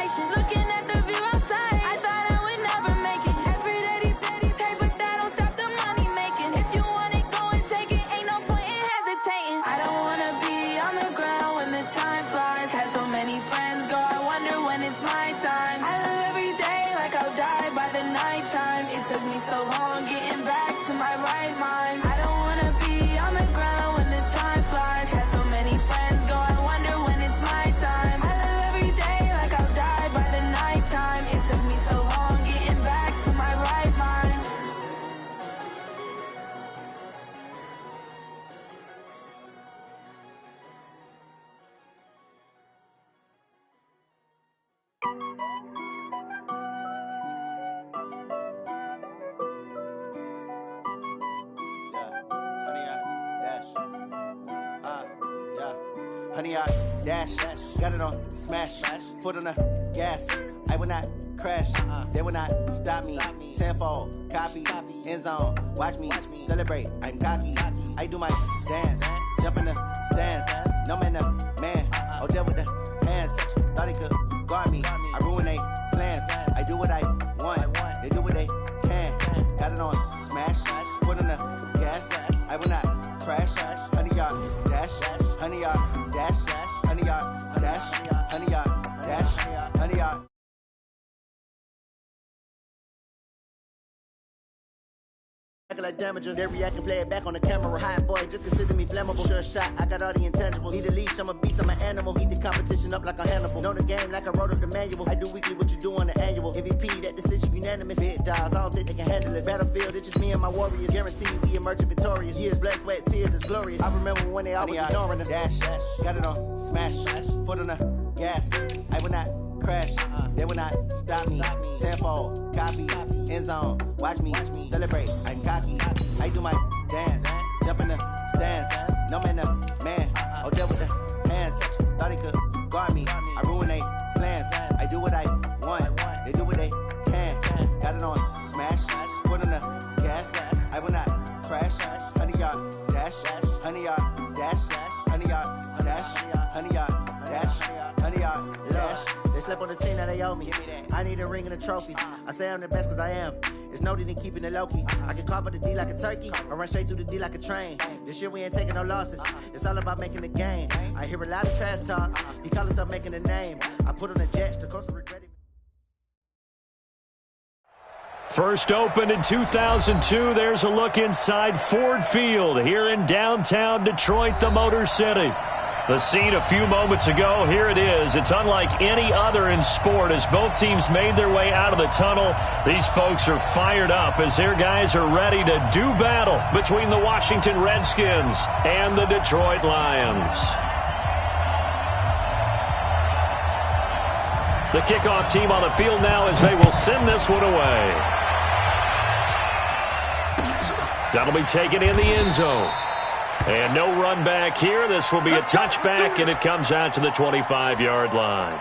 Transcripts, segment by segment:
vacation. Looking at the view outside, I thought I would never make it. Every day, pay, but that don't stop the money making. If you want it, go and take it. Ain't no point in hesitating. I don't wanna be on the ground when the time flies. Had so many friends go, I wonder when it's my time. I live every day like I'll die by the nighttime. It took me so long getting back to my right mind. I don't wanna be on the ground when the time flies. Had so many friends go, I wonder when it's my time. I live every day like I'll die by the nighttime. It took me so long getting back to my right mind. Honey, I dash, got it on smash, foot on the gas. I will not crash, they will not stop me. Tenfold, copy, end zone, watch me celebrate. I'm cocky, I do my dance, jump in the stands. No man, the man, oh, deal with the hands. Thought he could guard me, I ruin they plans. I do what I want, they do what they can. Got it on smash, foot on the gas. I will not crash, honey, y'all dash, honey, y'all dash, honey, y'all dash, honey, y'all dash, honey, y'all. Like damager, they react and play it back on the camera. Hot boy, just consider me flammable. Sure shot, I got all the intangibles. Need a leash, I'm a beast, I'm an animal. Heat the competition up like a Hannibal. Know the game like I wrote up the manual. I do weekly what you do on the annual. MVP, that decision unanimous. Big dogs, I don't think they can handle it. Battlefield, it's just me and my warriors. Guaranteed we emerging victorious. Years, blood, sweat, tears, it's glorious. I remember when they always ignoring us. Dash, got it on smash, foot on the gas. I will not crash, they will not stop me. Tenfold, copy, end zone, watch me celebrate. I'm cocky, I do my dance, jump in the stands. No man, the man, oh, deal with the hands. Thought he could guard me, I ruin they plans. I do what I want, they do what they can. Got it on smash, foot on the gas. I will not crash, honey, y'all dash, honey, y'all dash, honey, y'all dash, honey, y'all dash, honey, y'all dash. They slept on the team that they owe me. I need a ring and a trophy. I say I'm the best cause I am. It's no need in keeping it low-key. I can carve up the D like a turkey or run straight through the D like a train. This year we ain't taking no losses. It's all about making the game. I hear a lot of trash talk. He call himself making a name. I put on the Jets, the coast regret it. First opened in 2002. There's a look inside Ford Field here in downtown Detroit, the Motor City. The scene a few moments ago, here it is. It's unlike any other in sport as both teams made their way out of the tunnel. These folks are fired up as their guys are ready to do battle between the Washington Redskins and the Detroit Lions. The kickoff team on the field now as they will send this one away. That'll be taken in the end zone. And no run back here. This will be a touchback, and it comes out to the 25-yard line.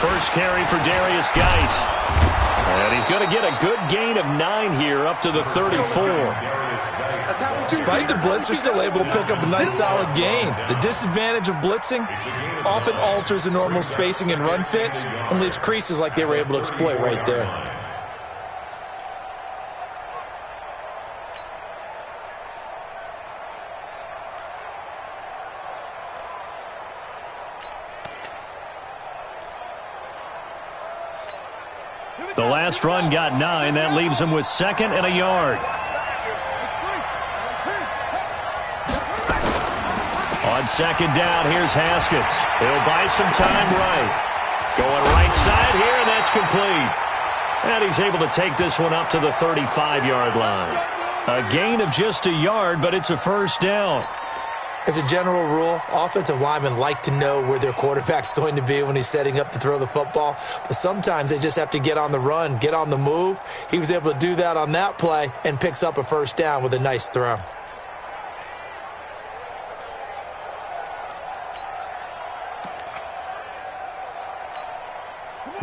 First carry for Darius Geis. And he's going to get a good gain of 9 here up to the 34. Despite the blitz, they're still able to pick up a nice solid gain. The disadvantage of blitzing often alters the normal spacing and run fits and leaves creases like they were able to exploit right there. The last run got 9. That leaves him with 2nd and a yard. On 2nd down, here's Haskins. He'll buy some time right. Going right side here, and that's complete. And he's able to take this one up to the 35-yard line. A gain of just a yard, but it's a first down. As a general rule, offensive linemen like to know where their quarterback's going to be when he's setting up to throw the football. But sometimes they just have to get on the run, get on the move. He was able to do that on that play and picks up a first down with a nice throw.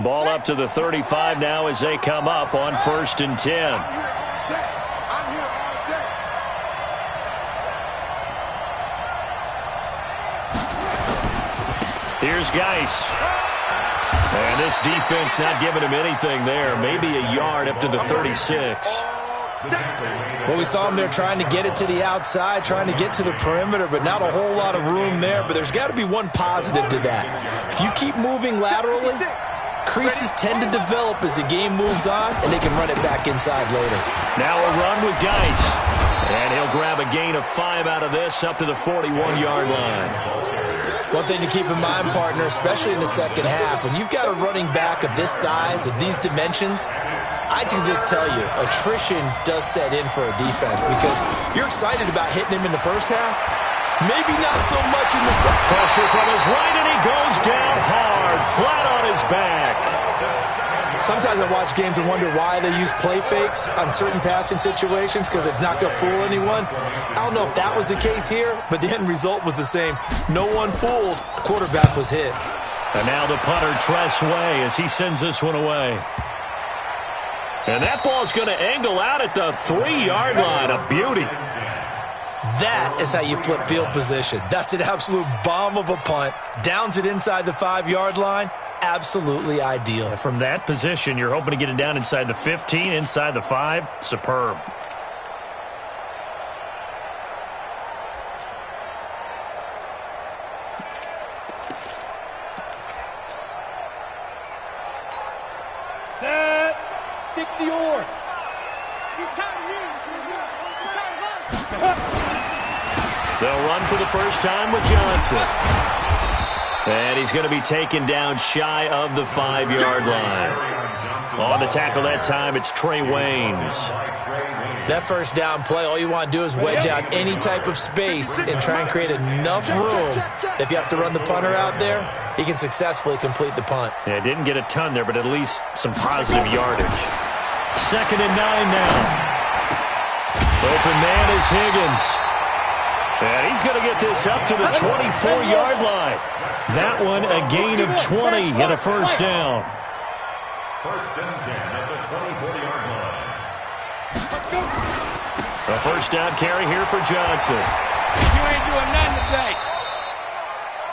Ball up to the 35 now as they come up on 1st and 10. Here's Geis. And this defense not giving him anything there. Maybe a yard up to the 36. Well, we saw him there trying to get it to the outside, trying to get to the perimeter, but not a whole lot of room there. But there's got to be one positive to that. If you keep moving laterally, creases tend to develop as the game moves on, and they can run it back inside later. Now a run with Geis. And he'll grab a gain of 5 out of this up to the 41-yard line. One thing to keep in mind, partner, especially in the second half, when you've got a running back of this size, of these dimensions, I can just tell you, attrition does set in for a defense because you're excited about hitting him in the first half. Maybe not so much in the second. Pressure from his right, and he goes down hard, flat on his back. Sometimes I watch games and wonder why they use play fakes on certain passing situations because it's not going to fool anyone. I don't know if that was the case here, but the end result was the same. No one fooled. The quarterback was hit. And now the punter, Tress Way, as he sends this one away. And that ball's going to angle out at the 3-yard line. A beauty. That is how you flip field position. That's an absolute bomb of a punt. Downs it inside the 5-yard line. Absolutely ideal. From that position, you're hoping to get it down inside the 15, inside the 5. Superb. Set. 60-yard. They'll run for the first time with Johnson. And he's going to be taken down shy of the 5-yard line. On the tackle that time, it's Trey Waynes. That first down play, all you want to do is wedge out any type of space and try and create enough room. If you have to run the punter out there, he can successfully complete the punt. Yeah, didn't get a ton there, but at least some positive yardage. 2nd and 9 now. Open man is Higgins. And he's going to get this up to the 24-yard line. That one a gain of 20 and a first down. 1st and 10 at the 24-yard line. A first down carry here for Johnson. You ain't doing nothing today.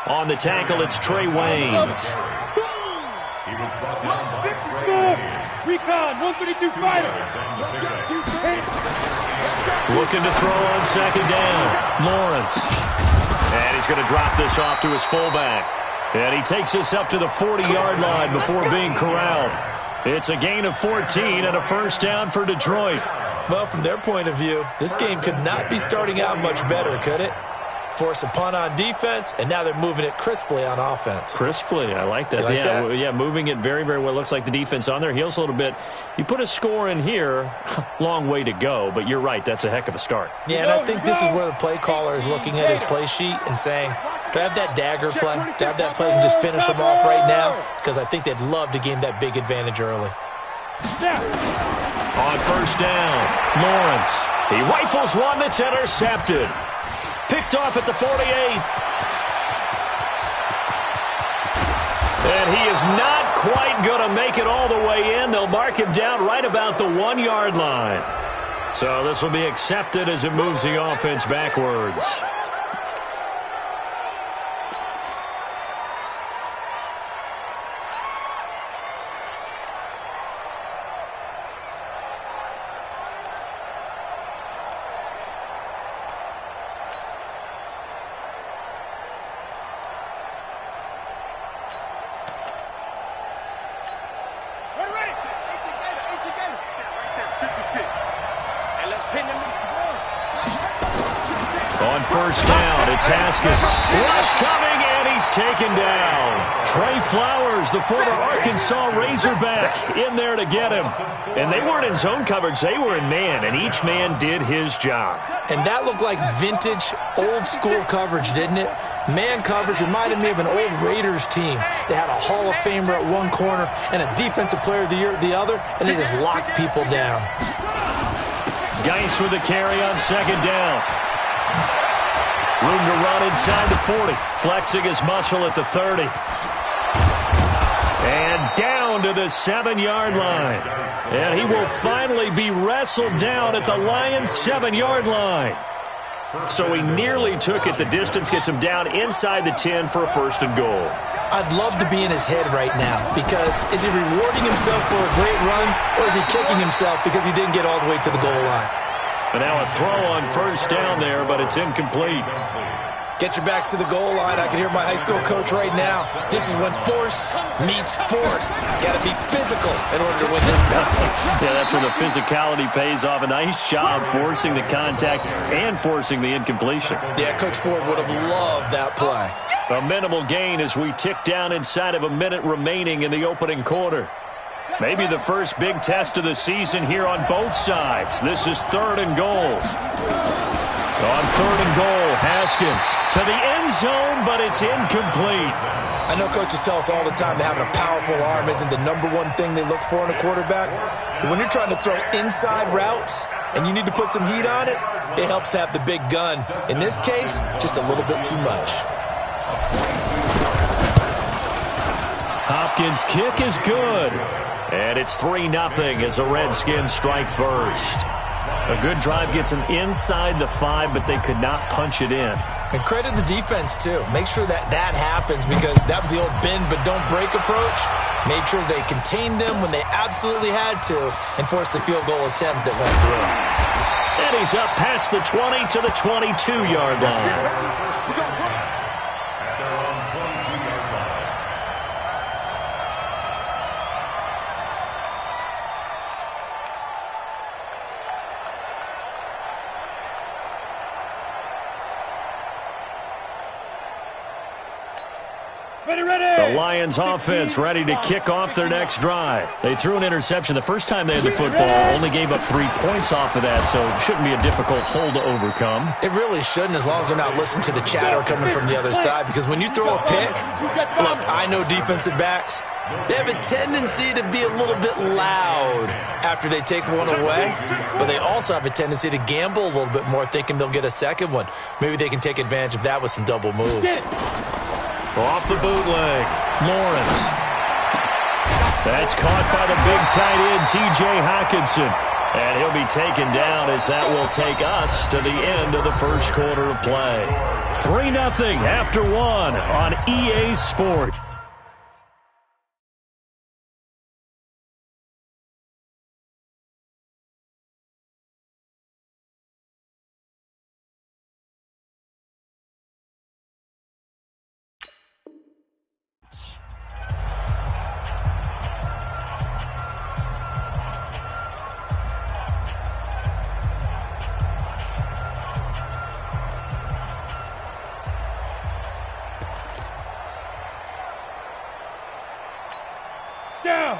On the tackle, it's Trey Waynes. He was brought down by Trey. Recon, 132 fighter. Looking to throw on 2nd down. Lawrence. And he's going to drop this off to his fullback. And he takes this up to the 40-yard line before being corralled. It's a gain of 14 and a first down for Detroit. Well, from their point of view, this game could not be starting out much better, could it? Force a punt on defense, and now they're moving it crisply on offense. Crisply, I like that. Like yeah, that? Yeah, moving it very, very well. Looks like the defense on their heels a little bit. You put a score in here, long way to go, but you're right, that's a heck of a start. Yeah, and I think this is where the play caller is looking at his play sheet and saying, to have that dagger play, to have that play and just finish them off right now, because I think they'd love to gain that big advantage early. On first down, Lawrence. He rifles one that's intercepted. Picked off at the 48. And he is not quite going to make it all the way in. They'll mark him down right about the 1-yard line. So this will be accepted as it moves the offense backwards. On first down, it's Haskins. Rush coming, and he's taken down. Trey Flowers, the former Arkansas Razorback, in there to get him. And they weren't in zone coverage. They were in man, and each man did his job. And that looked like vintage, old-school coverage, didn't it? Man coverage reminded me of an old Raiders team. They had a Hall of Famer at one corner and a Defensive Player of the Year at the other, and they just locked people down. Geis with the carry on second down. Room to run inside the 40. Flexing his muscle at the 30. And down to the 7-yard line. And he will finally be wrestled down at the Lions' 7-yard line. So he nearly took it the distance, gets him down inside the 10 for a first and goal. I'd love to be in his head right now, because is he rewarding himself for a great run, or is he kicking himself because he didn't get all the way to the goal line? And now a throw on first down there, but it's incomplete. Get your backs to the goal line. I can hear my high school coach right now. This is when force meets force. Got to be physical in order to win this battle. Yeah, that's where the physicality pays off. A nice job forcing the contact and forcing the incompletion. Yeah, Coach Ford would have loved that play. A minimal gain as we tick down inside of a minute remaining in the opening quarter. Maybe the first big test of the season here on both sides. This is third and goal. On third and goal, Haskins to the end zone, but it's incomplete. I know coaches tell us all the time that having a powerful arm isn't the number one thing they look for in a quarterback. But when you're trying to throw inside routes and you need to put some heat on it, it helps to have the big gun. In this case, just a little bit too much. Hopkins' kick is good. And it's 3-0 as the Redskins strike first. A good drive gets them inside the 5, but they could not punch it in. And credit the defense, too. Make sure that happens, because that was the old bend but don't break approach. Made sure they contained them when they absolutely had to and forced the field goal attempt that went through. And he's up past the 20 to the 22-yard line. The Lions offense ready to kick off their next drive. They threw an interception the first time they had the football, only gave up 3 points off of that, so it shouldn't be a difficult hole to overcome. It really shouldn't, as long as they're not listening to the chatter coming from the other side, because when you throw a pick, look, I know defensive backs, they have a tendency to be a little bit loud after they take one away, but they also have a tendency to gamble a little bit more, thinking they'll get a second one. Maybe they can take advantage of that with some double moves. Off the bootleg, Lawrence. That's caught by the big tight end, T.J. Hockenson. And he'll be taken down as that will take us to the end of the first quarter of play. 3-0 after 1 on EA Sport.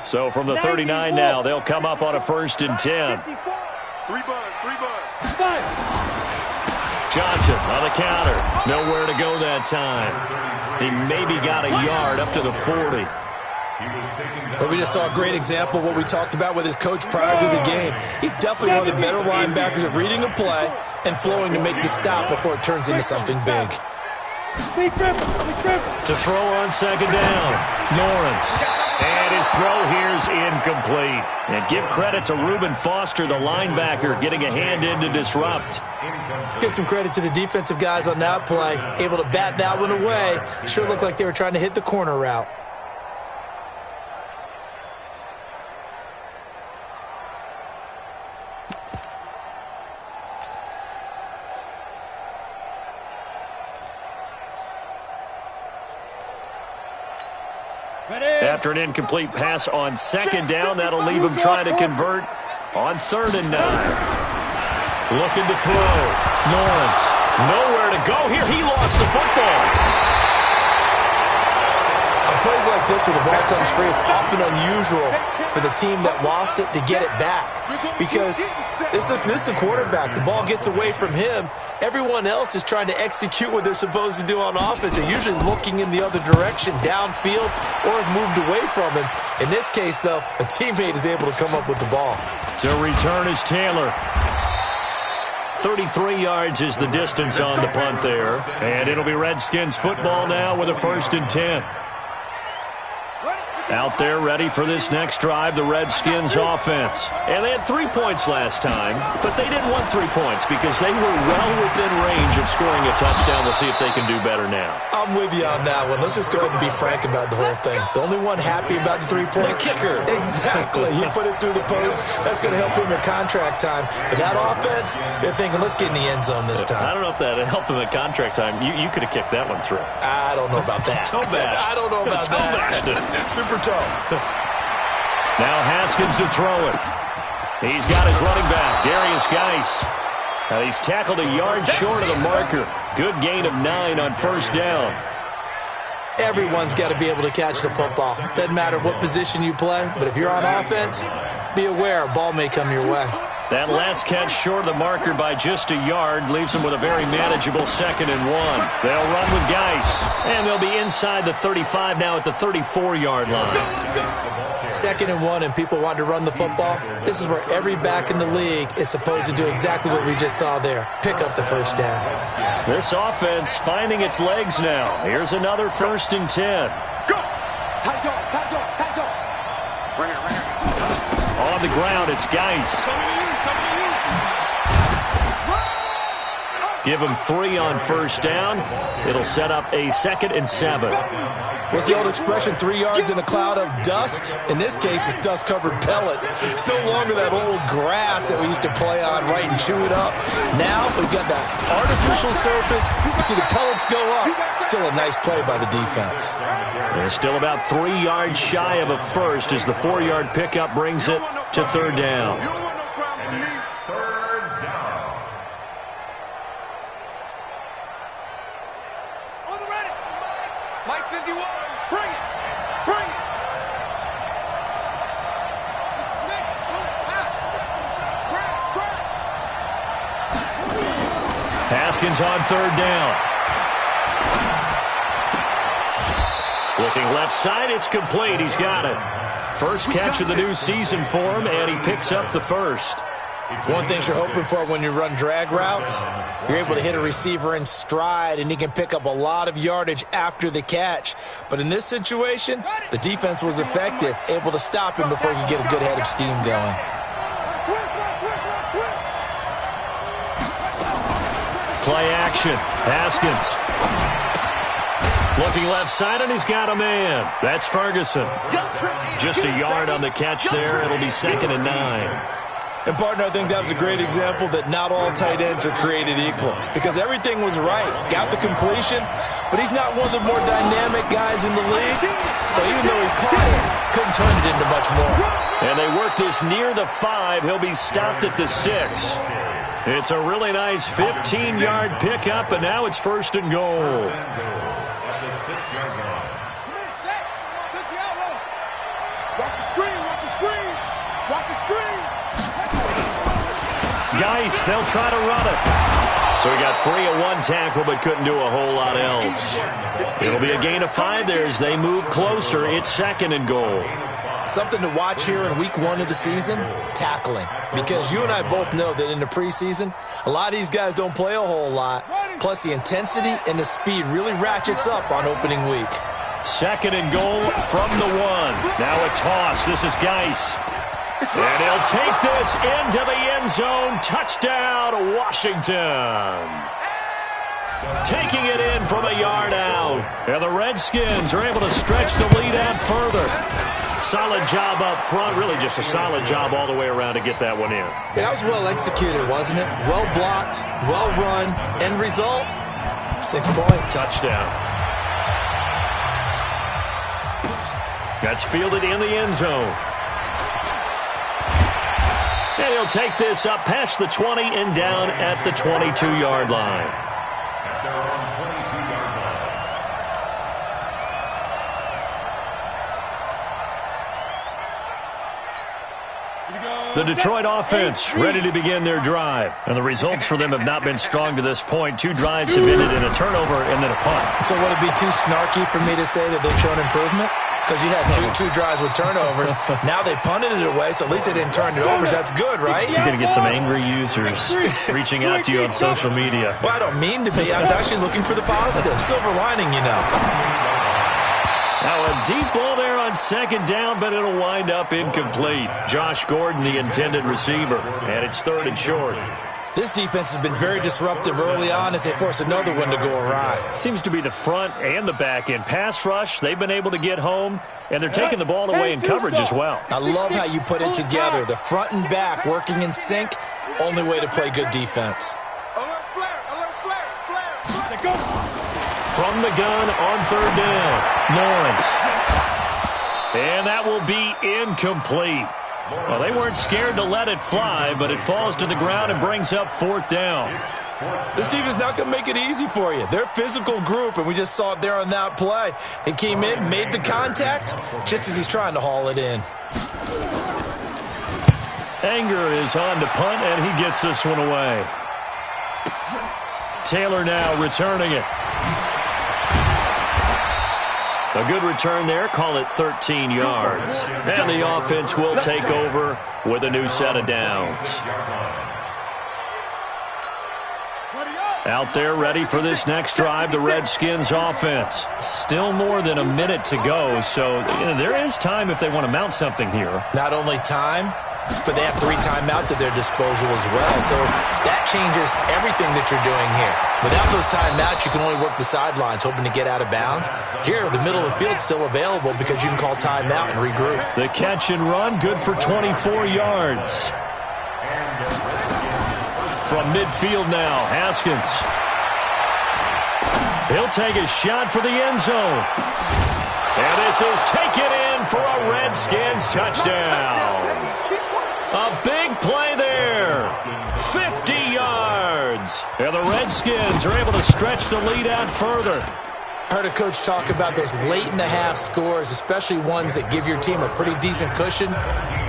So from the 39 now, they'll come up on a 1st and 10. 3 buds. Johnson on the counter. Nowhere to go that time. He maybe got a yard up to the 40. But we just saw a great example of what we talked about with his coach prior to the game. He's definitely one of the better linebackers at reading a play and flowing to make the stop before it turns into something big. To throw on second down, Lawrence. And his throw here is incomplete. And give credit to Reuben Foster, the linebacker, getting a hand in to disrupt. Let's give some credit to the defensive guys on that play. Able to bat that one away. Sure looked like they were trying to hit the corner route. After an incomplete pass on second down, that'll leave him trying to convert on 3rd and 9. Looking to throw. Lawrence, nowhere to go here. He lost the football. plays like this where the ball comes free, it's often unusual for the team that lost it to get it back because this is the quarterback. The ball gets away from him. Everyone else is trying to execute what they're supposed to do on offense. They're usually looking in the other direction, downfield, or have moved away from him. In this case, though, a teammate is able to come up with the ball. To return is Taylor. 33 yards is the distance on the punt there. And it'll be Redskins football now with a 1st and 10. Out there ready for this next drive, the Redskins offense. And they had 3 points last time, but they didn't want 3 points because they were well within range of scoring a touchdown. We'll see if they can do better now. I'm with you on that one. Let's just go ahead and be frank about the whole thing. The only one happy about the 3-point? The kicker. Exactly. He put it through the post. That's going to help him in contract time. But that offense, they're thinking, let's get in the end zone this time. I don't know if that helped him at contract time. You could have kicked that one through. I don't know about that. Toe bash. I don't know about that. Super toe. Now Haskins to throw it. He's got his running back, Darius Geis. He's tackled a yard short of the marker. Good gain of 9 on 1st down. Everyone's got to be able to catch the football. Doesn't matter what position you play, but if you're on offense, be aware a ball may come your way. That last catch short of the marker by just a yard leaves them with a very manageable 2nd and 1. They'll run with Geis, and they'll be inside the 35 now at the 34-yard line. 2nd and 1, and people want to run the football. This is where every back in the league is supposed to do exactly what we just saw there. Pick up the 1st down. This offense finding its legs now. Here's another 1st and 10. Go! Tight dog. On the ground, it's Geis. Give him 3 on 1st down. It'll set up a 2nd and 7. What's the old expression, 3 yards in a cloud of dust? In this case, it's dust-covered pellets. It's no longer that old grass that we used to play on, right, and chew it up. Now we've got that artificial surface. You see the pellets go up. Still a nice play by the defense. They're still about 3 yards shy of a first as the 4-yard pickup brings it to 3rd down. Haskins on 3rd down. Looking left side, it's complete. He's got it. First catch of the new season for him, and he picks up the 1st. One thing you're hoping for when you run drag routes, you're able to hit a receiver in stride, and he can pick up a lot of yardage after the catch. But in this situation, the defense was effective, able to stop him before he could get a good head of steam going. Play action. Haskins. Looking left side, and he's got a man. That's Ferguson. Just a yard on the catch there. It'll be 2nd and 9. And, partner, I think that was a great example that not all tight ends are created equal because everything was right. Got the completion, but he's not one of the more dynamic guys in the league. So even though he caught it, couldn't turn it into much more. And they work this near the 5. He'll be stopped at the 6. It's a really nice 15-yard pickup, and now it's 1st and goal. Geis, they'll try to run it. So he got free of 1 tackle, but couldn't do a whole lot else. It'll be a gain of 5 there as they move closer. It's 2nd and goal. Something to watch here in week 1 of the season, tackling. Because you and I both know that in the preseason, a lot of these guys don't play a whole lot. Plus the intensity and the speed really ratchets up on opening week. 2nd and goal from the 1. Now a toss. This is Geis. And he'll take this into the end zone. Touchdown, Washington. Taking it in from a yard out. And the Redskins are able to stretch the lead out further. Solid job up front. Really just a solid job all the way around to get that one in. Yeah, that was well executed, wasn't it? Well blocked, well run. End result, 6 points. Touchdown. That's fielded in the end zone. And he'll take this up past the 20 and down at the 22-yard line. The Detroit offense ready to begin their drive. And the results for them have not been strong to this point. 2 drives have ended in a turnover and then a punt. So would it be too snarky for me to say that they've shown improvement? Because you had two drives with turnovers. Now they punted it away, so at least they didn't turn it over. That's good, right? You're going to get some angry users reaching out to you on social media. Well, I don't mean to be. I was actually looking for the positive. Silver lining, you know. Now a deep ball there on second down, but it'll wind up incomplete. Josh Gordon, the intended receiver, and it's 3rd and short. This defense has been very disruptive early on as they force another one to go awry. Seems to be the front and the back end. Pass rush, they've been able to get home, and they're taking the ball away in coverage as well. I love how you put it together. The front and back working in sync, only way to play good defense. From the gun on 3rd down, Lawrence. And that will be incomplete. Well, they weren't scared to let it fly, but it falls to the ground and brings up 4th down. This defense not going to make it easy for you. They're a physical group, and we just saw it there on that play. He came in, made the contact, just as he's trying to haul it in. Anger is on to punt, and he gets this one away. Taylor now returning it. A good return there. Call it 13 yards. And the offense will take over with a new set of downs. Out there ready for this next drive, the Redskins offense. Still more than a minute to go, so there is time if they want to mount something here. Not only time, but they have 3 timeouts at their disposal as well. So that changes everything that you're doing here. Without those timeouts, you can only work the sidelines, hoping to get out of bounds. Here, the middle of the field's still available because you can call timeout and regroup. The catch and run, good for 24 yards. From midfield now, Haskins. He'll take a shot for the end zone. And this is taken in for a Redskins touchdown. A big play there. 50 yards. And the Redskins are able to stretch the lead out further. I heard a coach talk about those late-in-the-half scores, especially ones that give your team a pretty decent cushion.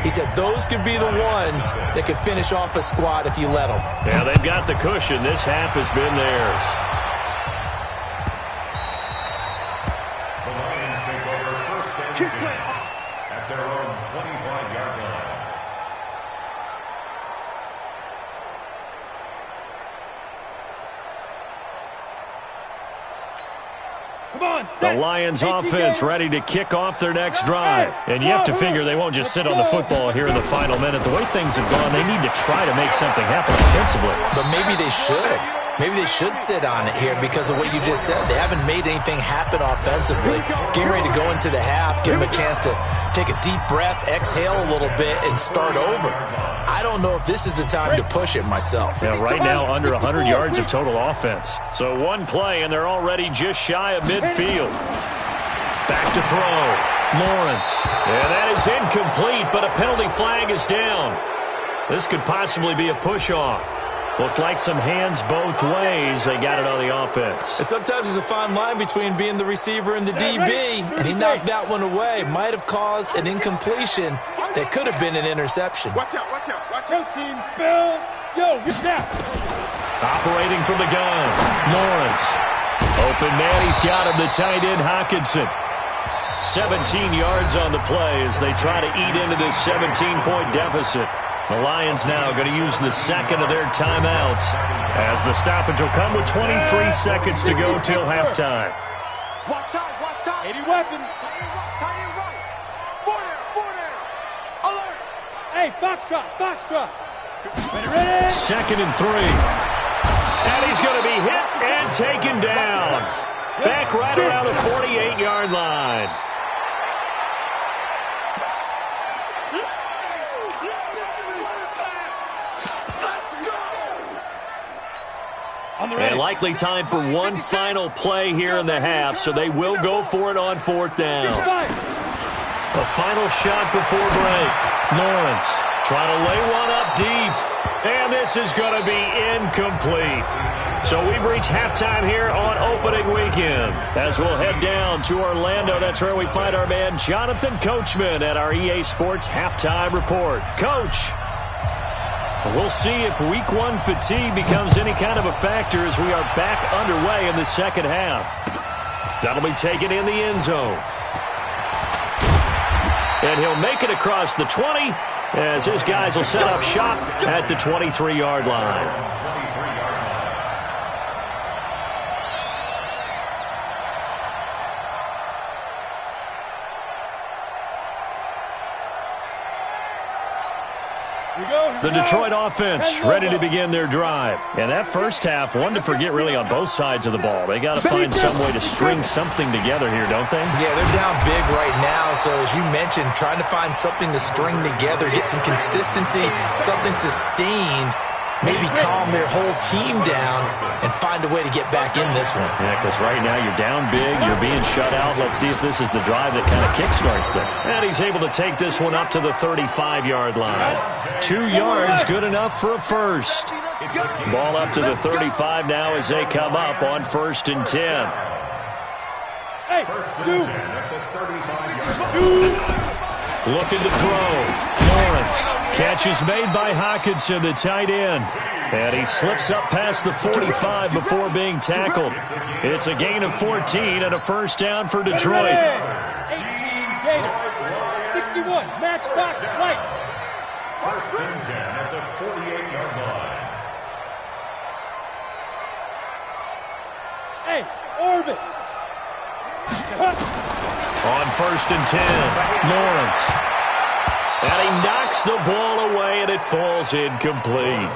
He said those could be the ones that could finish off a squad if you let them. Yeah, they've got the cushion. This half has been theirs. The Lions take over 1st and 10 at their own 25-yard line. The Lions offense ready to kick off their next drive. And you have to figure they won't just sit on the football here in the final minute. The way things have gone, they need to try to make something happen offensively. But maybe they should. Maybe they should sit on it here because of what you just said. They haven't made anything happen offensively. Getting ready to go into the half, give them a chance to take a deep breath, exhale a little bit, and start over. I don't know if this is the time to push it myself. Yeah, right now under 100 yards of total offense. So one play, and they're already just shy of midfield. Back to throw. Lawrence. And that is incomplete, but a penalty flag is down. This could possibly be a push-off. Looked like some hands both ways. They got it on the offense. And sometimes there's a fine line between being the receiver and the DB, and he knocked that one away. Might have caused an incompletion that could have been an interception. Watch out, watch out, watch out. Team spill. Yo, get down. Operating from the gun. Lawrence. Open man, he's got him, the tight end, Hockenson. 17 yards on the play as they try to eat into this 17-point deficit. The Lions now going to use the second of their timeouts as the stoppage will come with 23 seconds to go till halftime. Watch out, 80 weapons. Tight end right. 40, alert. Hey, foxtrot. Ready. 2nd and 3. And he's going to be hit and taken down. Back right around the 48-yard line. And likely time for one final play here in the half, so they will go for it on 4th down. A final shot before break. Lawrence trying to lay one up deep. And this is going to be incomplete. So we've reached halftime here on opening weekend. As we'll head down to Orlando, that's where we find our man Jonathan Coachman at our EA Sports Halftime Report. Coach, we'll see if Week 1 fatigue becomes any kind of a factor as we are back underway in the second half. That'll be taken in the end zone. And he'll make it across the 20 as his guys will set up shop at the 23-yard line. The Detroit offense ready to begin their drive. And that first half, one to forget really on both sides of the ball. They got to find some way to string something together here, don't they? Yeah, they're down big right now. So as you mentioned, trying to find something to string together, get some consistency, something sustained, maybe calm their whole team down and find a way to get back in this one. Yeah, because right now you're down big, you're being shut out. Let's see if this is the drive that kind of kickstarts them. And he's able to take this one up to the 35-yard line. 2 yards, good enough for a first. Ball up to the 35 now as they come up on 1st and 10. Looking to throw. Lawrence. Catch is made by Hockenson, the tight end. And he slips up past the 45 before being tackled. It's a gain of 14 and a first down for Detroit. 18 Gator. 61 matchbox lights. 1st and 10 at the 48-yard line. Hey, orbit. On 1st and 10, Lawrence. And he knocks the ball away, and it falls incomplete.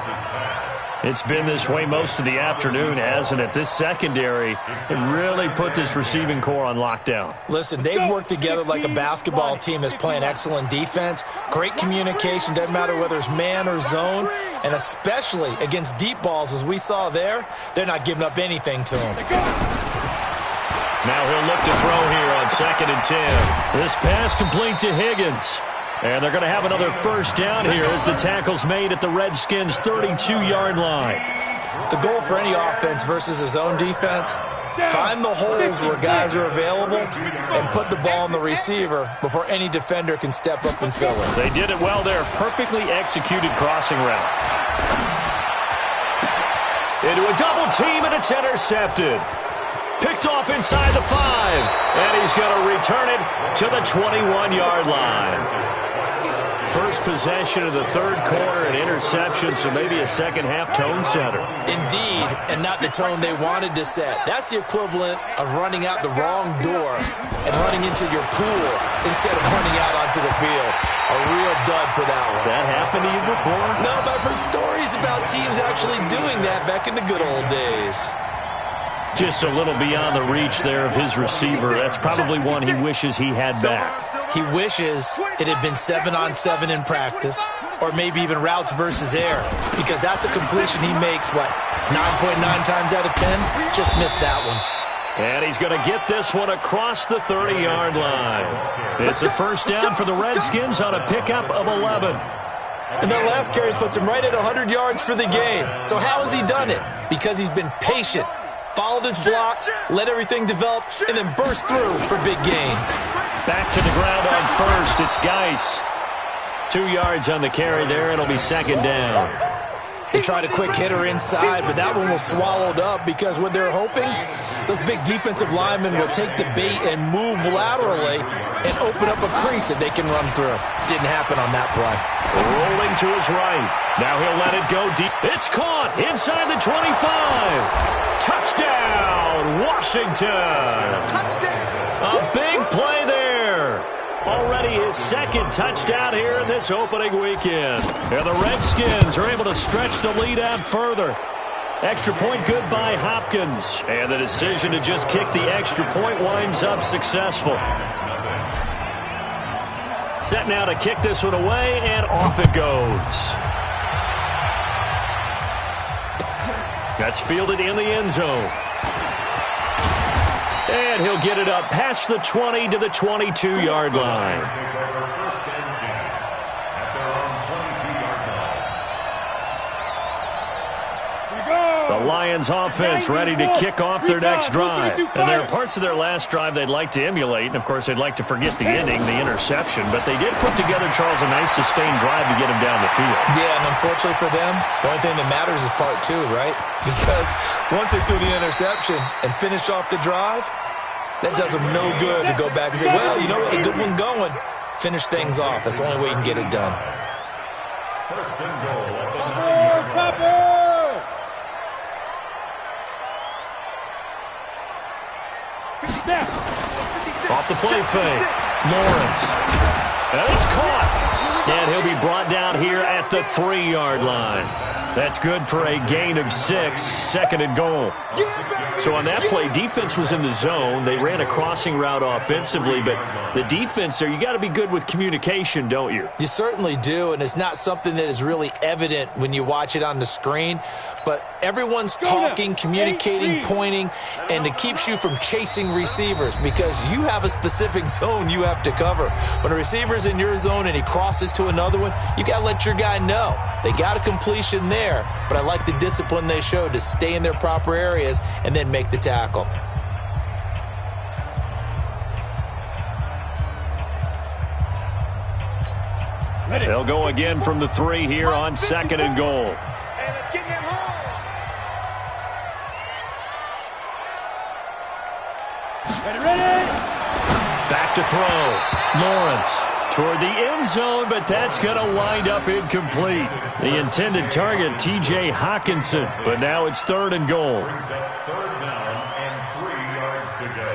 It's been this way most of the afternoon, hasn't it? This secondary really put this receiving core on lockdown. Listen, they've worked together like a basketball team that's playing excellent defense. Great communication, doesn't matter whether it's man or zone. And especially against deep balls, as we saw there, they're not giving up anything to him. Now he'll look to throw here on 2nd and 10. This pass complete to Higgins. And they're going to have another first down here as the tackle's made at the Redskins' 32-yard line. The goal for any offense versus his own defense, find the holes where guys are available and put the ball on the receiver before any defender can step up and fill it. They did it well there. Perfectly executed crossing route. Into a double team, and it's intercepted. Picked off inside the 5. And he's going to return it to the 21-yard line. First possession of the third quarter, an interception, so maybe a second-half tone setter. Indeed, and not the tone they wanted to set. That's the equivalent of running out the wrong door and running into your pool instead of running out onto the field. A real dud for that one. Has that happened to you before? No, but I've heard stories about teams actually doing that back in the good old days. Just a little beyond the reach there of his receiver. That's probably one he wishes he had back. He wishes it had been 7-on-7 in practice, or maybe even routes versus air, because that's a completion he makes, 9.9 times out of 10? Just missed that one. And he's going to get this one across the 30-yard line. It's a first down for the Redskins on a pickup of 11. And that last carry puts him right at 100 yards for the game. So how has he done it? Because he's been patient, followed his block, let everything develop, and then burst through for big gains. Back to the ground on first. It's Geis. 2 yards on the carry there. It'll be second down. They tried a quick hitter inside, but that one was swallowed up because what they're hoping, those big defensive linemen will take the bait and move laterally and open up a crease that they can run through. Didn't happen on that play. Rolling to his right. Now he'll let it go deep. It's caught inside the 25. Touchdown, Washington. A big play there. Already his second touchdown here in this opening weekend. And the Redskins are able to stretch the lead out further. Extra point good by Hopkins. And the decision to just kick the extra point winds up successful. Set now to kick this one away, and off it goes. That's fielded in the end zone. And he'll get it up past the 20 to the 22-yard line. The Lions offense ready to kick off their next drive. And there are parts of their last drive they'd like to emulate. And, of course, they'd like to forget the inning, the interception. But they did put together, Charles, a nice sustained drive to get him down the field. Yeah, and unfortunately for them, the only thing that matters is part two, right? Because once they threw the interception and finished off the drive, that does them no good to go back and say, well, you know what, a good one going. Finish things off. That's the only way you can get it done. First and goal at the 9-yard line. Off the play fake, Lawrence. And it's caught. And he'll be brought down here at the 3-yard line. That's good for a gain of 6, second and goal. So on that play, defense was in the zone. They ran a crossing route offensively, but the defense there, you got to be good with communication, don't you? You certainly do, and it's not something that is really evident when you watch it on the screen, but everyone's talking, communicating, pointing, and it keeps you from chasing receivers because you have a specific zone you have to cover. When a receiver's in your zone and he crosses to another one, you got to let your guy know. They got a completion there, but I like the discipline they showed to stay in their proper areas and then make the tackle. They'll go again from the 3 here on second and goal. Hey, let's get them home. Ready. Back to throw. Lawrence toward the end zone, but that's going to wind up incomplete. The intended target, T.J. Hawkinson, but now it's third and goal. Brings up third down and 3 yards to go.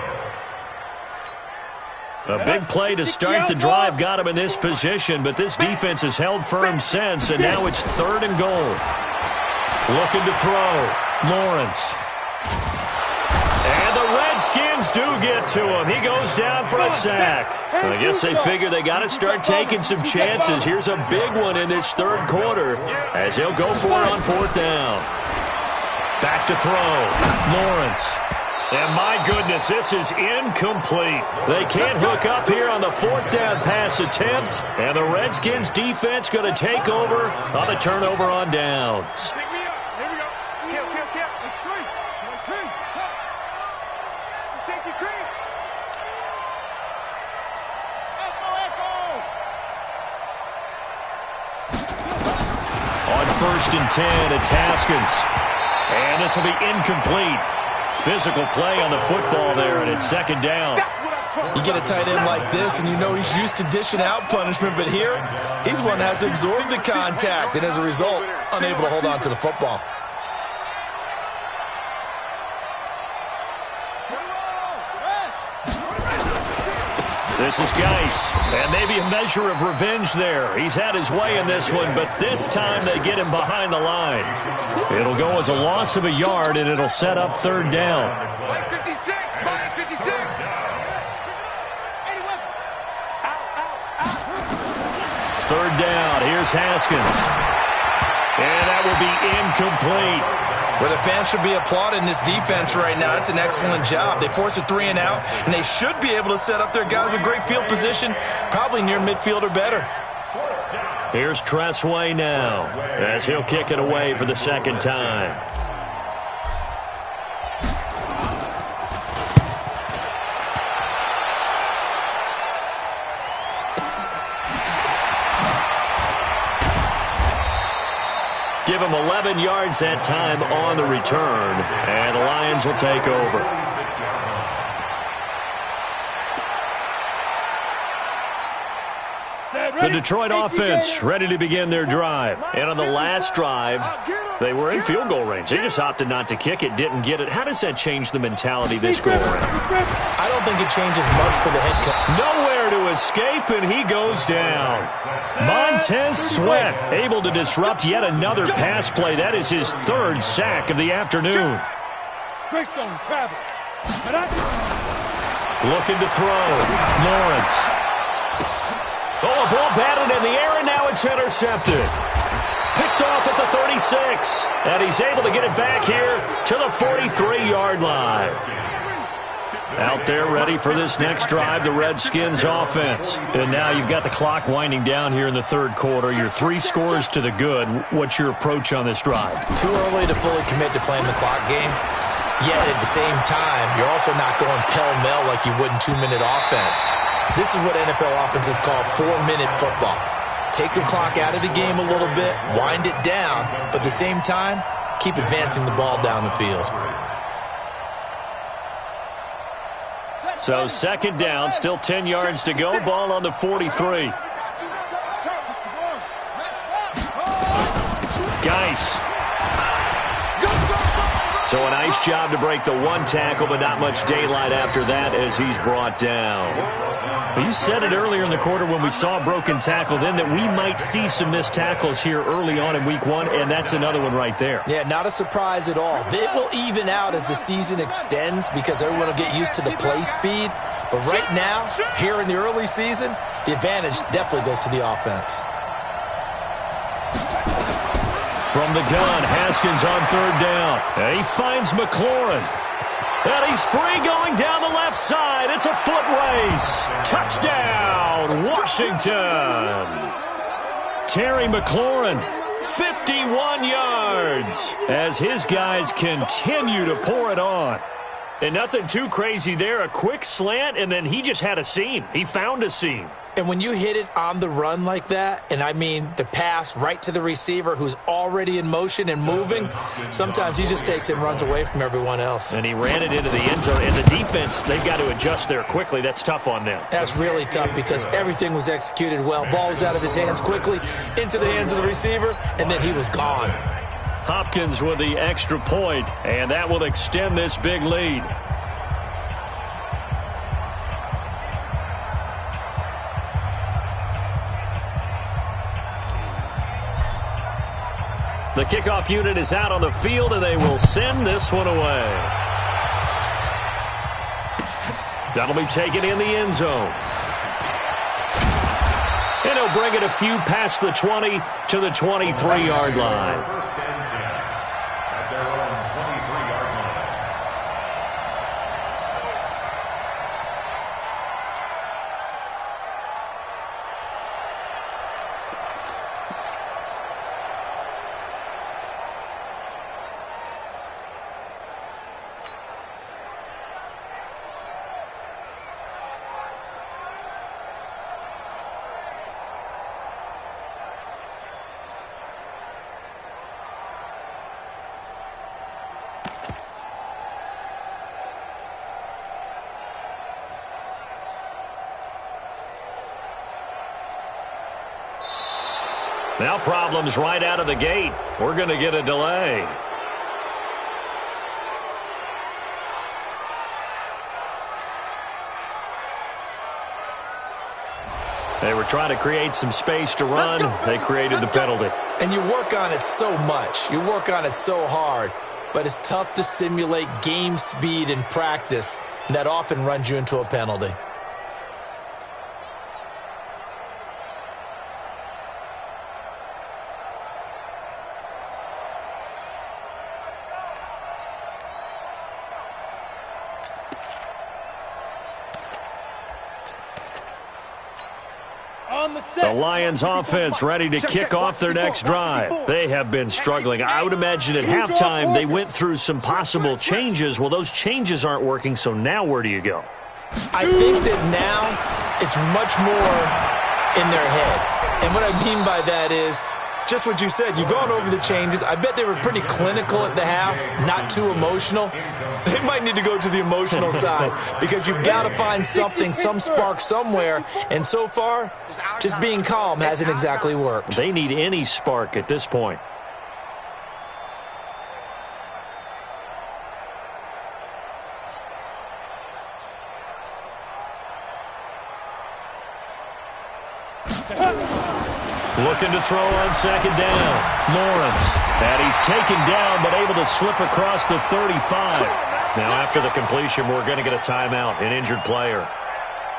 A big play to start the drive got him in this position, but this defense has held firm since, and now it's third and goal. Looking to throw. Lawrence. And the Redskins do get to him. He goes down for a sack. I guess they figure they got to start taking some chances. Here's a big one in this third quarter as he'll go for it on fourth down. Back to throw. Lawrence. And my goodness, this is incomplete. They can't hook up here on the fourth down pass attempt, and the Redskins defense going to take over on the turnover on downs. On first and 10, it's Haskins. And this will be incomplete. Physical play on the football there, and it's second down. You get a tight end like this, and you know he's used to dishing out punishment, but here, he's one that has to absorb the contact, and as a result, unable to hold on to the football. This is Geis, and maybe a measure of revenge there. He's had his way in this one, but this time they get him behind the line. It'll go as a loss of a yard, and it'll set up third down. Minus 56. Third down, here's Haskins. And that will be incomplete. Where the fans should be applauding this defense right now. It's an excellent job. They force a 3 and out, and they should be able to set up their guys with great field position, probably near midfield or better. Here's Tressway now, as he'll kick it away for the second time. Give him 11 yards that time on the return, and the Lions will take over. The Detroit offense ready to begin their drive. And on the last drive, they were in field goal range. They just opted not to kick it, didn't get it. How does that change the mentality this go around? I don't think it changes much for the head coach. Nowhere to escape, and he goes down. Montez Sweat able to disrupt yet another pass play. That is his third sack of the afternoon. Greystone travel. Looking to throw. Lawrence. Oh, a ball batted in the air, and now it's intercepted. Picked off at the 36, and he's able to get it back here to the 43-yard line. Out there ready for this next drive, the Redskins offense. And now you've got the clock winding down here in the third quarter. You're 3 scores to the good. What's your approach on this drive? Too early to fully commit to playing the clock game. Yet at the same time, you're also not going pell-mell like you would in 2-minute offense. This is what NFL offenses call 4-minute football. Take the clock out of the game a little bit, wind it down, but at the same time, keep advancing the ball down the field. So second down, still 10 yards to go. Ball on the 43. Geis. So a nice job to break the 1 tackle, but not much daylight after that as he's brought down. Well, you said it earlier in the quarter when we saw a broken tackle then that we might see some missed tackles here early on in week 1, and that's another one right there. Yeah, not a surprise at all. It will even out as the season extends because everyone will get used to the play speed. But right now, here in the early season, the advantage definitely goes to the offense. From the gun, Haskins on third down. And he finds McLaurin. And he's free going down the left side. It's a foot race. Touchdown, Washington. Terry McLaurin, 51 yards as his guys continue to pour it on. And nothing too crazy there. A quick slant, and then he just had a seam. He found a seam. And when you hit it on the run like that, and I mean the pass right to the receiver who's already in motion and moving, sometimes he just takes it and runs away from everyone else. And he ran it into the end zone. And the defense, they've got to adjust there quickly. That's tough on them. That's really tough because everything was executed well. Ball was out of his hands quickly, into the hands of the receiver, and then he was gone. Hopkins with the extra point, and that will extend this big lead. The kickoff unit is out on the field, and they will send this one away. That'll be taken in the end zone. And he'll bring it a few past the 20 to the 23-yard line. First and 10 at their own 23-yard line. Now problems right out of the gate. We're going to get a delay. They were trying to create some space to run. They created the penalty. And you work on it so much. You work on it so hard. But it's tough to simulate game speed in practice. And that often runs you into a penalty. The Lions offense ready to kick off their next drive. They have been struggling. I would imagine at halftime they went through some possible changes. Well, those changes aren't working, so now where do you go? I think that now it's much more in their head. And what I mean by that is just what you said. You've gone over the changes. I bet they were pretty clinical at the half, not too emotional. They might need to go to the emotional side because you've got to find something, some spark somewhere. And so far, just being calm hasn't exactly worked. They need any spark at this point. Looking to throw on second down. Lawrence. And he's taken down but able to slip across the 35. Now after the completion, we're going to get a timeout, an injured player.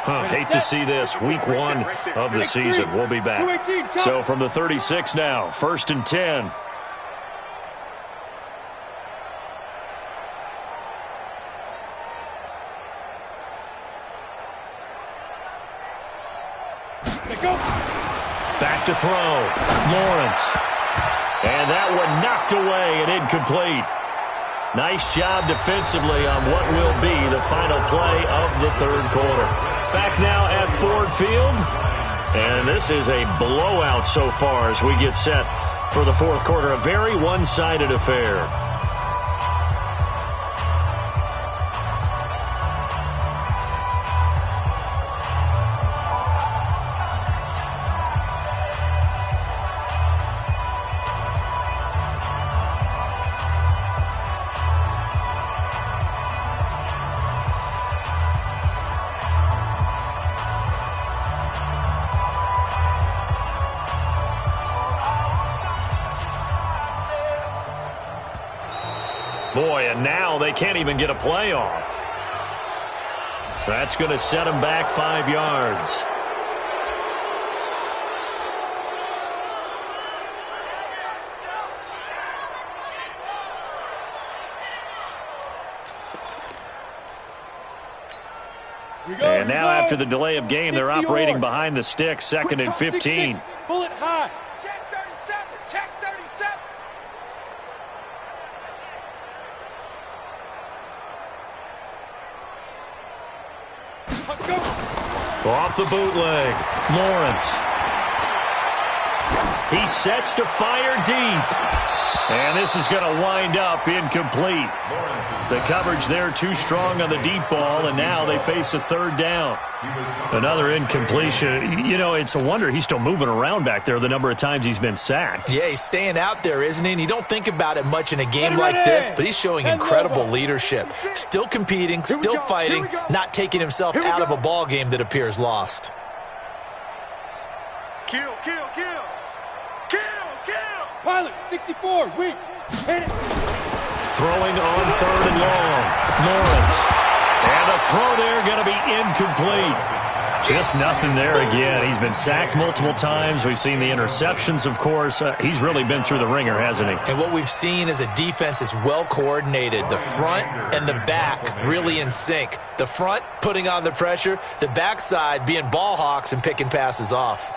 Hate to see this. Week 1 of the season. We'll be back. So from the 36 now, 1st and 10. Back to throw. Lawrence. And that one knocked away and incomplete. Nice job defensively on what will be the final play of the third quarter. Back now at Ford Field. And this is a blowout so far as we get set for the fourth quarter. A very one-sided affair. Boy, and now they can't even get a playoff. That's going to set them back 5 yards. And now after the delay of game, they're operating behind the sticks, 2nd and 15. Bullet high. Check 37. Check 37. Off the bootleg. Lawrence. He sets to fire deep. And this is going to wind up incomplete. The coverage there too strong on the deep ball, and now they face a third down. Another incompletion. You know, it's a wonder he's still moving around back there the number of times he's been sacked. Yeah, he's staying out there, isn't he? And you don't think about it much in a game like this, but he's showing incredible leadership. Still competing, still fighting, not taking himself out of a ball game that appears lost. Kill, kill, kill. Kill, kill. Pilot, 64, weak. Hit it. Throwing on 3rd and long. Lawrence. And a throw there going to be incomplete. Just nothing there again. He's been sacked multiple times. We've seen the interceptions, of course. He's really been through the ringer, hasn't he? And what we've seen is a defense is well coordinated. The front and the back really in sync. The front putting on the pressure. The backside being ball hawks and picking passes off.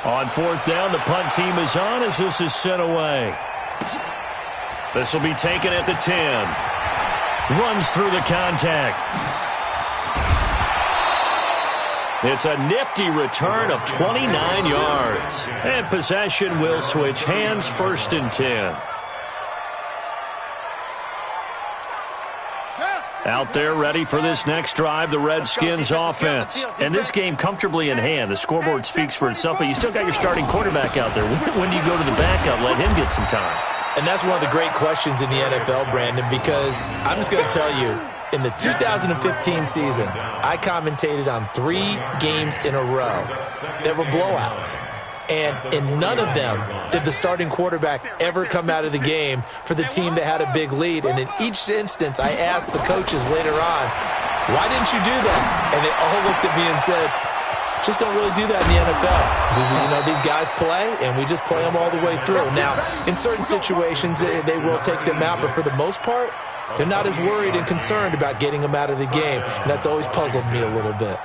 On 4th down, the punt team is on as this is sent away. This will be taken at the 10. Runs through the contact. It's a nifty return of 29 yards. And possession will switch hands, 1st and 10. Out there ready for this next drive, the Redskins offense. And this game comfortably in hand. The scoreboard speaks for itself, but you still got your starting quarterback out there. When do you go to the backup, let him get some time? And that's one of the great questions in the NFL, Brandon, because I'm just going to tell you, in the 2015 season, I commentated on 3 games in a row that were blowouts. And in none of them did the starting quarterback ever come out of the game for the team that had a big lead. And in each instance, I asked the coaches later on, why didn't you do that? And they all looked at me and said, just don't really do that in the NFL. You know, these guys play, and we just play them all the way through. Now, in certain situations, they will take them out, but for the most part, they're not as worried and concerned about getting them out of the game. And that's always puzzled me a little bit.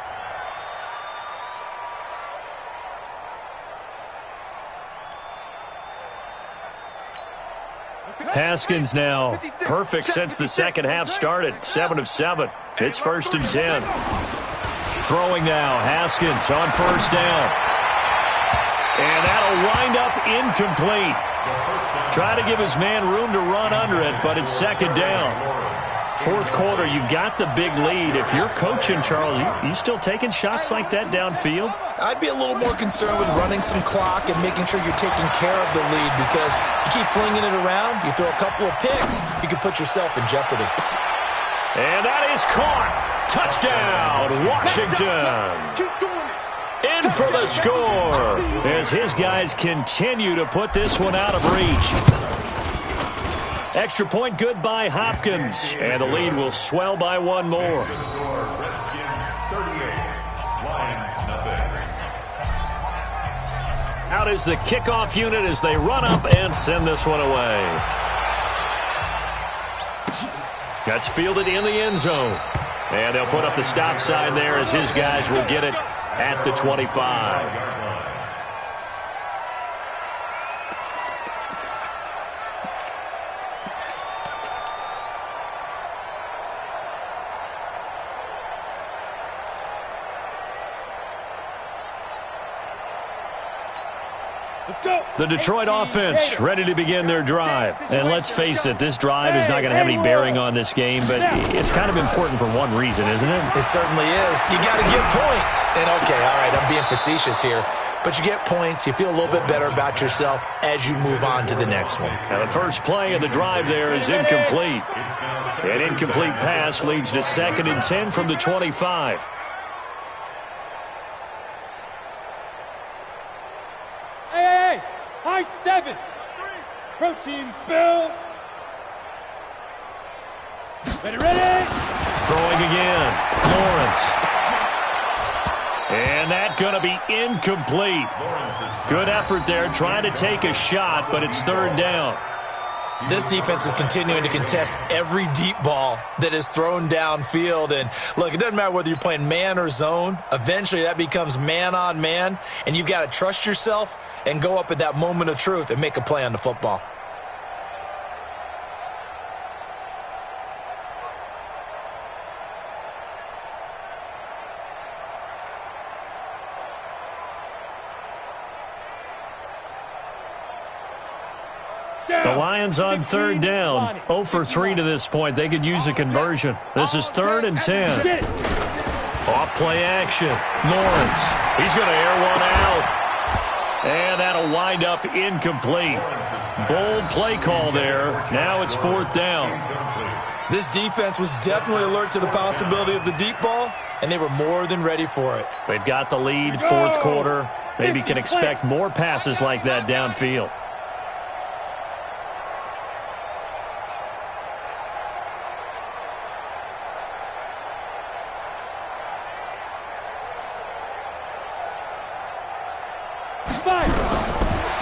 Haskins now perfect since the second half started. 7 of 7. It's 1st and 10. Throwing now. Haskins on 1st down. And that'll wind up incomplete. Try to give his man room to run under it, but it's 2nd down. 4th quarter, you've got the big lead. If you're coaching, Charles, you still taking shots like that downfield? I'd be a little more concerned with running some clock and making sure you're taking care of the lead, because you keep flinging it around, you throw a couple of picks, you can put yourself in jeopardy. And that is caught. Touchdown, Washington. In for the score as his guys continue to put this one out of reach. Extra point good by Hopkins, and the lead will swell by 1 more. Out is the kickoff unit as they run up and send this one away. That's fielded in the end zone. And they'll put up the stop sign there as his guys will get it at the 25. The Detroit offense ready to begin their drive. And let's face it, this drive is not going to have any bearing on this game, but it's kind of important for one reason, isn't it? It certainly is. You got to get points. And, okay, all right, I'm being facetious here. But you get points, you feel a little bit better about yourself as you move on to the next one. Now the first play of the drive there is incomplete. An incomplete pass leads to 2nd and 10 from the 25. High 7. Protein spill. Ready. Throwing again. Lawrence. And that's going to be incomplete. Good effort there trying to take a shot, but it's 3rd down. This defense is continuing to contest every deep ball that is thrown downfield. And, look, it doesn't matter whether you're playing man or zone. Eventually that becomes man on man, and you've got to trust yourself and go up at that moment of truth and make a play on the football. The Lions on 3rd down. 0 for 3 to this point. They could use a conversion. This is 3rd and 10. Off play action. Lawrence. He's going to air one out. And that'll wind up incomplete. Bold play call there. Now it's 4th down. This defense was definitely alert to the possibility of the deep ball, and they were more than ready for it. They've got the lead, 4th quarter. Maybe can expect more passes like that downfield.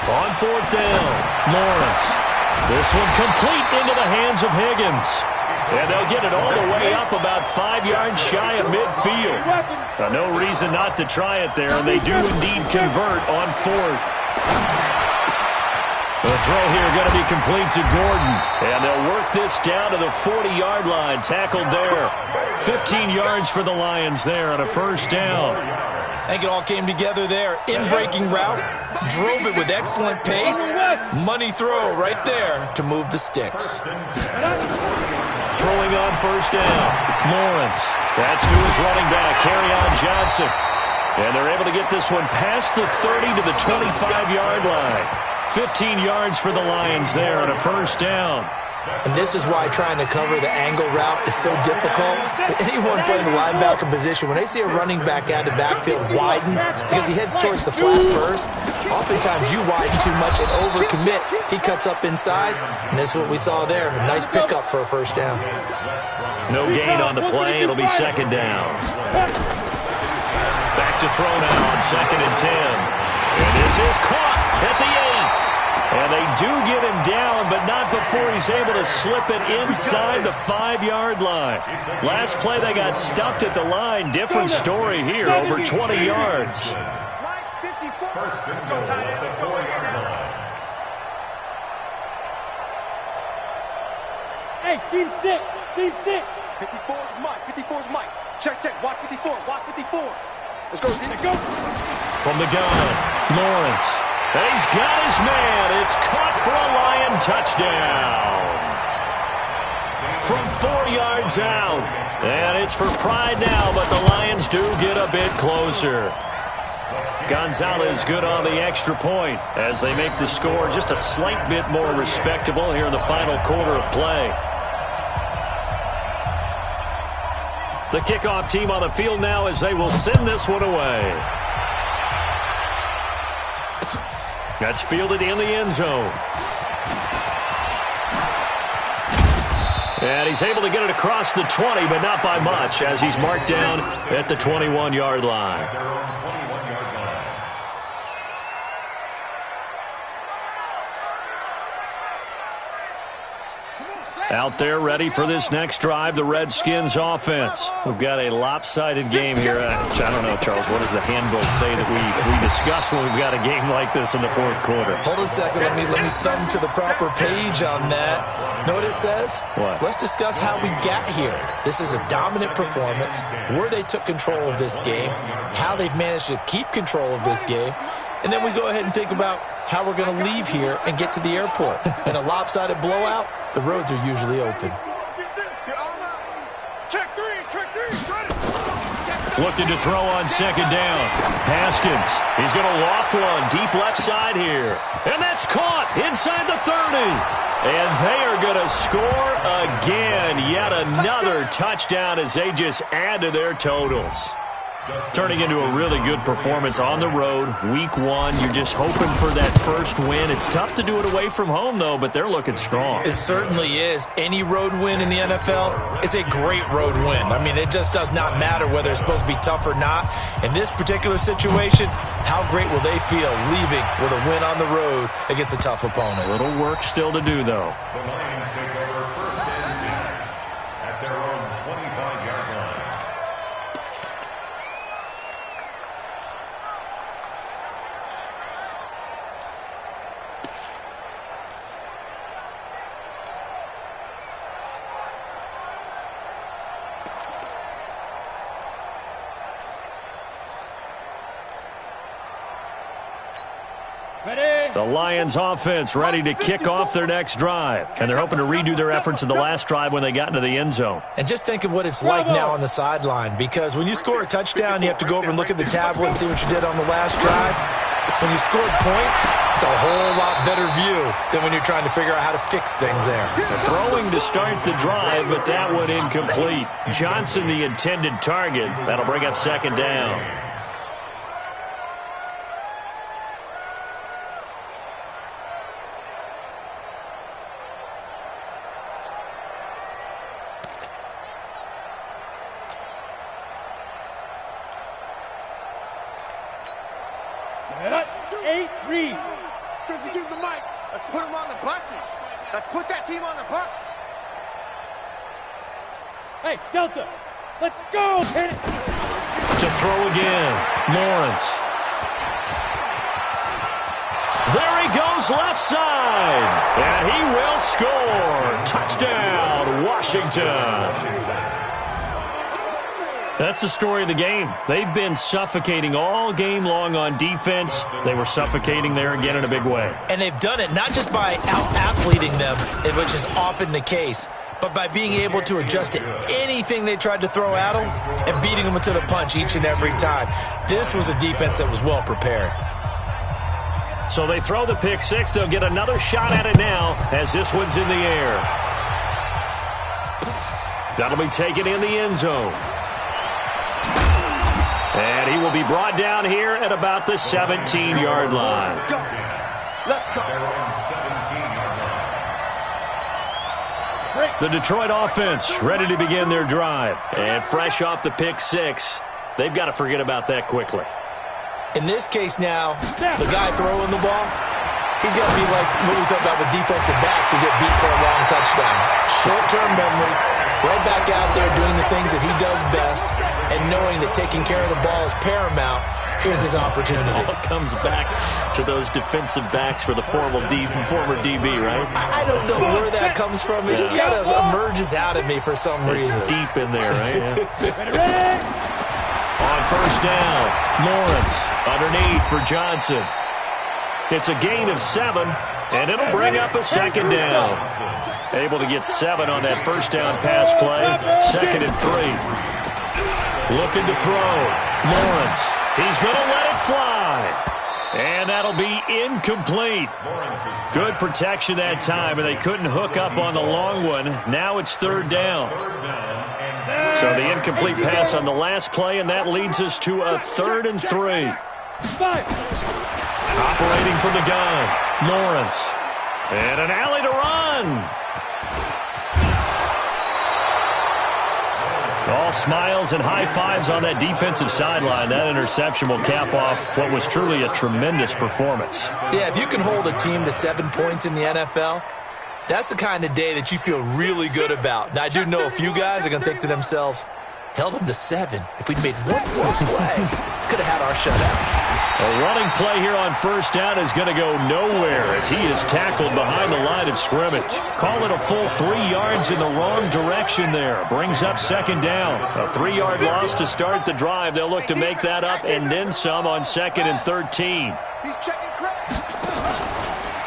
On 4th down, Lawrence. This one complete into the hands of Higgins. And they'll get it all the way up about 5 yards shy of midfield. Now, no reason not to try it there, and they do indeed convert on 4th. The throw here going to be complete to Gordon. And they'll work this down to the 40-yard line. Tackled there. 15 yards for the Lions there on a 1st down. I think it all came together there. In-breaking route, drove it with excellent pace. Money throw right there to move the sticks. Throwing on 1st down, Lawrence. That's to his running back, Kerryon Johnson. And they're able to get this one past the 30 to the 25-yard line. 15 yards for the Lions there on a 1st down. And this is why trying to cover the angle route is so difficult. Anyone playing the linebacker position, when they see a running back out of the backfield widen because he heads towards the flat first, oftentimes you widen too much and overcommit. He cuts up inside, and this is what we saw there. A nice pickup for a 1st down. No gain on the play. It'll be 2nd down. Back to throw now on 2nd and 10. And this is caught at the 8. And they do get him down, but not before he's able to slip it inside the 5-yard line. Last play, they got stuffed at the line. Different story here, over 20 yards. First and goal at the 4-yard line. Hey, seam 6. 54 is Mike. 54 is Mike. Check. Watch 54. Let's go, D. From the gun, Lawrence. And he's got his man. It's caught for a Lion touchdown. From 4 yards out. And it's for pride now, but the Lions do get a bit closer. Gonzalez good on the extra point as they make the score just a slight bit more respectable here in the final quarter of play. The kickoff team on the field now as they will send this one away. That's fielded in the end zone. And he's able to get it across the 20, but not by much, as he's marked down at the 21-yard line. Out there ready for this next drive, the Redskins offense. We've got a lopsided game here. I don't know, Charles, what does the handbook say that we discuss when we've got a game like this in the fourth quarter? Hold on a second. Let me thumb to the proper page on that. Know what it says? What? Let's discuss how we got here. This is a dominant performance, where they took control of this game, how they've managed to keep control of this game, and then we go ahead and think about how we're going to leave here and get to the airport. In a lopsided blowout, the roads are usually open. Looking to throw on second down. Haskins. He's going to loft one deep left side here. And that's caught inside the 30. And they are going to score again. Yet another touchdown as they just add to their totals. Turning into a really good performance on the road. Week 1, you're just hoping for that first win. It's tough to do it away from home, though, but they're looking strong. It certainly is. Any road win in the NFL is a great road win. I mean, it just does not matter whether it's supposed to be tough or not. In this particular situation, how great will they feel leaving with a win on the road against a tough opponent? A little work still to do, though. The Lions take over first and 10 at their own 25-yard line. The Lions offense ready to kick off their next drive. And they're hoping to redo their efforts in the last drive when they got into the end zone. And just think of what it's like now on the sideline, because when you score a touchdown, you have to go over and look at the tablet and see what you did on the last drive. When you scored points, it's a whole lot better view than when you're trying to figure out how to fix things there. They're throwing to start the drive, but that one incomplete. Johnson, the intended target. That'll bring up second down. Use the mic. Let's put them on the buses. Let's put that team on the bus. Hey, Delta, let's go. Hit it. To throw again, Lawrence. There he goes left side. And he will score. Touchdown, Washington. That's the story of the game. They've been suffocating all game long on defense. They were suffocating there again in a big way. And they've done it not just by out-athleting them, which is often the case, but by being able to adjust to anything they tried to throw at them and beating them to the punch each and every time. This was a defense that was well prepared. So they throw the pick six. They'll get another shot at it now as this one's in the air. That'll be taken in the end zone. And he will be brought down here at about the 17-yard line. Let's go. The Detroit offense ready to begin their drive. And fresh off the pick six, they've got to forget about that quickly. In this case now, the guy throwing the ball, he's got to be like what we talk about with defensive backs who get beat for a long touchdown. Short-term memory, right back out there doing the things that he does best, and knowing that taking care of the ball is paramount. Here's his opportunity. It all comes back to those defensive backs for the former DB, right? I don't know where that comes from. It just kind of emerges out of me for some reason. It's deep in there, right? Yeah. On first down, Lawrence underneath for Johnson. It's a gain of 7, and it'll bring up a second down. Able to get 7 on that first down pass play. 2nd and 3. Looking to throw. Lawrence. He's going to let it fly. And that'll be incomplete. Good protection that time, and they couldn't hook up on the long one. Now it's 3rd down. So the incomplete pass on the last play, and that leads us to a 3rd and 3. Operating from the gun, Lawrence. And an alley to run. All smiles and high fives on that defensive sideline. That interception will cap off what was truly a tremendous performance. Yeah, if you can hold a team to 7 points in the NFL, That's the kind of day that you feel really good about. Now, I do know a few guys are going to think to themselves, held them to 7. If we'd made one more play, could have had our shutout. A running play here on first down is going to go nowhere as he is tackled behind the line of scrimmage. Call it a full 3 yards in the wrong direction there. Brings up second down. A 3-yard loss to start the drive. They'll look to make that up and then some on 2nd and 13. He's checking crack.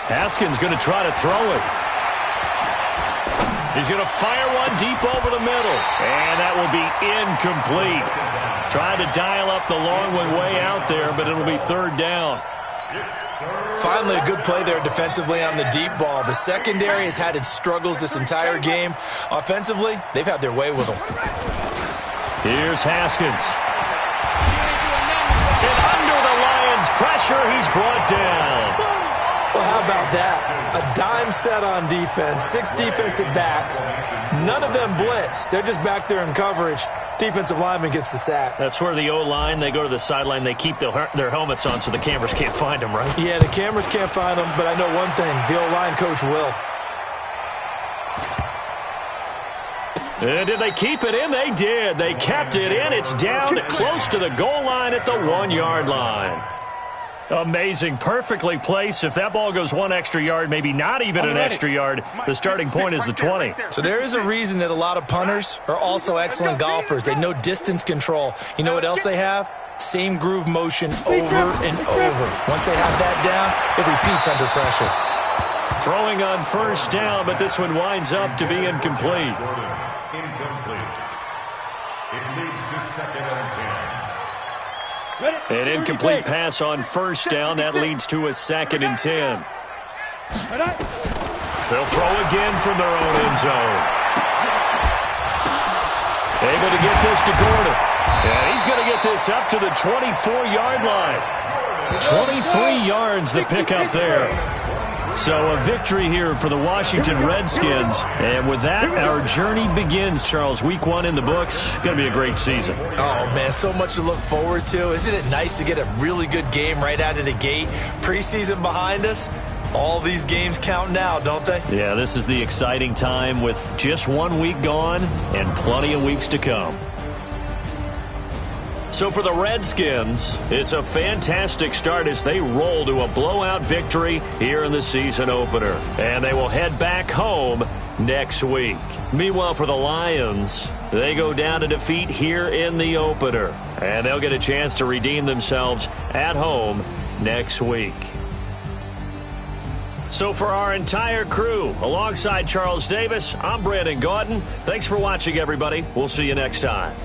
Haskins going to try to throw it. He's going to fire one deep over the middle. And that will be incomplete. Tried to dial up the long one way out there, but it'll be 3rd down. Finally, a good play there defensively on the deep ball. The secondary has had its struggles this entire game. Offensively, they've had their way with them. Here's Haskins. And under the Lions' pressure, he's brought down. Well, how about that? A dime set on defense, 6 defensive backs. None of them blitz. They're just back there in coverage. Defensive lineman gets the sack. That's where the O-line, they go to the sideline, they keep their helmets on so the cameras can't find them, right? Yeah, the cameras can't find them, but I know one thing. The O-line coach will. And did they keep it in? They did. They kept it in. It's down close to the goal line at the 1-yard line. Amazing. Perfectly placed. If that ball goes 1 extra yard, maybe not even an extra yard, the starting point is the 20. So there is a reason that a lot of punters are also excellent golfers. They know distance control. You know what else they have? Same groove motion over and over. Once they have that down, it repeats under pressure. Throwing on first down, but this one winds up to be incomplete. Incomplete. It leads to 2nd and 10. An incomplete pass on first down. That leads to a 2nd and 10. They'll throw again from their own end zone. Able to get this to Gordon. And he's going to get this up to the 24-yard line. 23 yards the pickup there. So a victory here for the Washington Redskins. And with that, our journey begins, Charles. Week 1 in the books. Going to be a great season. Oh, man, so much to look forward to. Isn't it nice to get a really good game right out of the gate? Preseason behind us. All these games count now, don't they? Yeah, this is the exciting time with just 1 week gone and plenty of weeks to come. So for the Redskins, it's a fantastic start as they roll to a blowout victory here in the season opener. And they will head back home next week. Meanwhile, for the Lions, they go down to defeat here in the opener. And they'll get a chance to redeem themselves at home next week. So for our entire crew, alongside Charles Davis, I'm Brandon Gaudin. Thanks for watching, everybody. We'll see you next time.